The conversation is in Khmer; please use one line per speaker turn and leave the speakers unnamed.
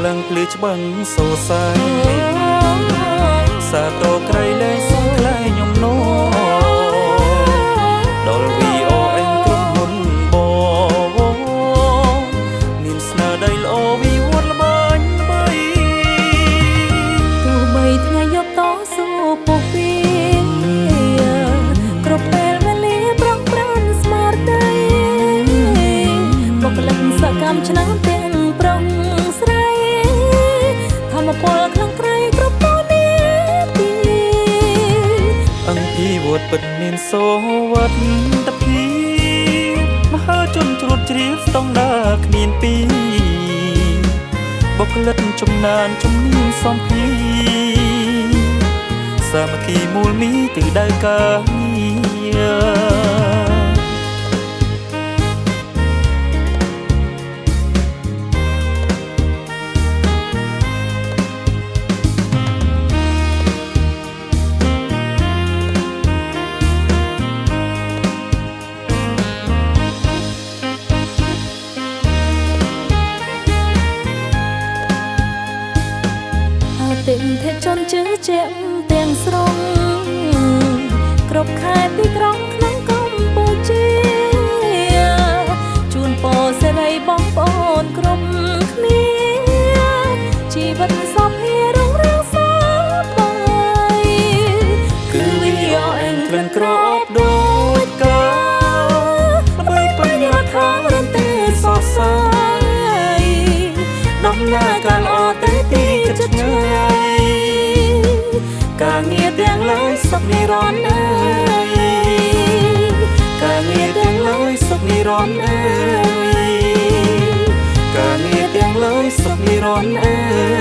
ឡើងភ្លឺច្បាំងសូសាយសាតោក្រៃលែងសងថ្លៃខ្ញុំនោះដល់ VON ក្រុមហ៊ុនបងមានស្នាដៃល្អវិវត្តល្បាញបី
ទោះបីថ្ងៃយប់តស៊ូពុះពីគ្រប់ពេលវេលាប្រឹងប្រែងស្មារតីបុគ្គលិកសកម្មឆ្នាំទាំងប្រឹងស្រីធម្មពលខ្លាំងក្រៃគ្រប់តនីទី
អង្គីវត្តពិតមានសូវត្តភាពមហាជនជ្រួតជ្រាបស្តង់ដារគ្មានពីរបុគ្គលិកចំណានជំនាញសំភារសាមគ្គីមូលមីទិសដៅការងារ
តិថិជនជឿជាក់ទាំងស្រុងគ្រប់ខេត្តទីក្រុងក្នុងកម្ពុជាជូនពរសិរីបងប្អូនគ្រប់គ្នាជីវិតសភារងរឿងសាបាយ
គឺ VON ក្លិនក្រអូបដូចកាដើម្បីបញ្ញត្តិថារន្ទេសរសើរដំណើរការល្អទៅទីចិត្តឆ្ងាយការងារទាំងឡើយសុខនិរន្តរ៍អើយការងារទាំងឡើយសុខនិរន្តរ៍អើយការងារទាំងឡើយសុខនិរន្តរ៍អើយ